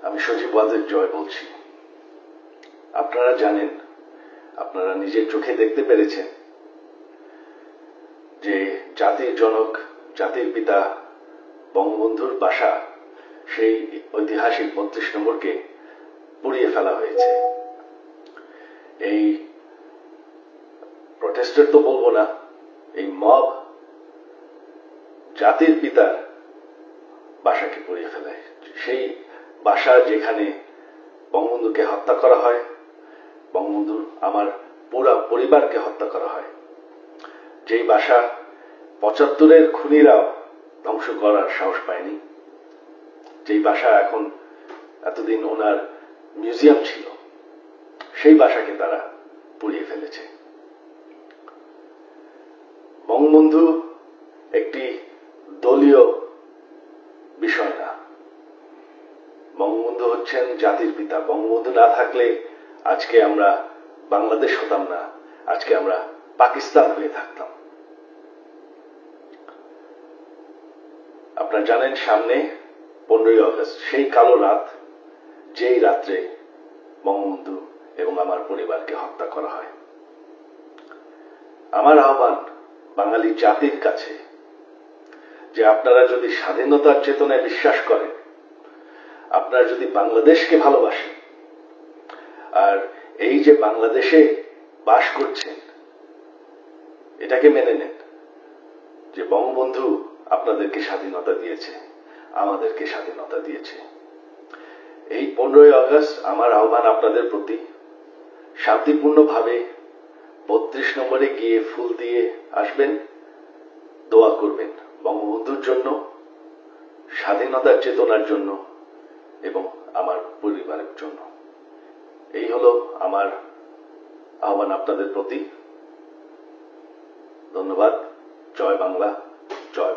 আমি সজীব ওয়াজেদ জয় বলছি। আপনারা জানেন, আপনারা নিজের চোখে দেখতে পেরেছেন যে জাতির জনক, জাতির পিতা বঙ্গবন্ধুর বাসা, সেই ঐতিহাসিক ৩২ নম্বরকে পুড়িয়ে ফেলা হয়েছে। এই প্রটেস্টার তো বলবো না, এই মব জাতির পিতার বাসাকে পুড়িয়ে ফেলে। সেই বাসা যেখানে বঙ্গবন্ধুকে হত্যা করা হয়, বঙ্গবন্ধুর আমার পুরা পরিবারকে হত্যা করা হয়, যেই বাসা ৭৫-এর খুনিরাও ধ্বংস করার সাহস পায়নি, যেই বাসা এখন এতদিন ওনার মিউজিয়াম ছিল, সেই বাসাকে তারা পুড়িয়ে ফেলেছে। বঙ্গবন্ধু একটি দলীয় বিষয় না, বঙ্গবন্ধু হচ্ছেন জাতির পিতা। বঙ্গবন্ধু না থাকলে আজকে আমরা বাংলাদেশ হতাম না, আজকে আমরা পাকিস্তান হয়ে থাকতাম। আপনারা জানেন, সামনে 15ই আগস্ট, সেই কালো রাত, যেই রাত্রে বঙ্গবন্ধু এবং আমার পরিবারকে হত্যা করা হয়। আমার আহ্বান বাঙালি জাতির কাছে যে আপনারা যদি স্বাধীনতার চেতনায় বিশ্বাস করেন, আপনারা যদি বাংলাদেশকে ভালোবাসেন, আর এই যে বাংলাদেশে বাস করছেন, এটাকে মেনে নেন যে বঙ্গবন্ধু আপনাদেরকে স্বাধীনতা দিয়েছে, আমাদেরকে স্বাধীনতা দিয়েছে। এই 15ই আগস্ট আমার আহ্বান আপনাদের প্রতি, শান্তিপূর্ণভাবে ৩২ নম্বরে গিয়ে ফুল দিয়ে আসবেন, দোয়া করবেন বঙ্গবন্ধুর জন্য, স্বাধীনতার চেতনার জন্য এবং আমার পরিবারের জন্য। এই হলো আমার আহ্বান আপনাদের প্রতি। ধন্যবাদ। জয় বাংলা, জয়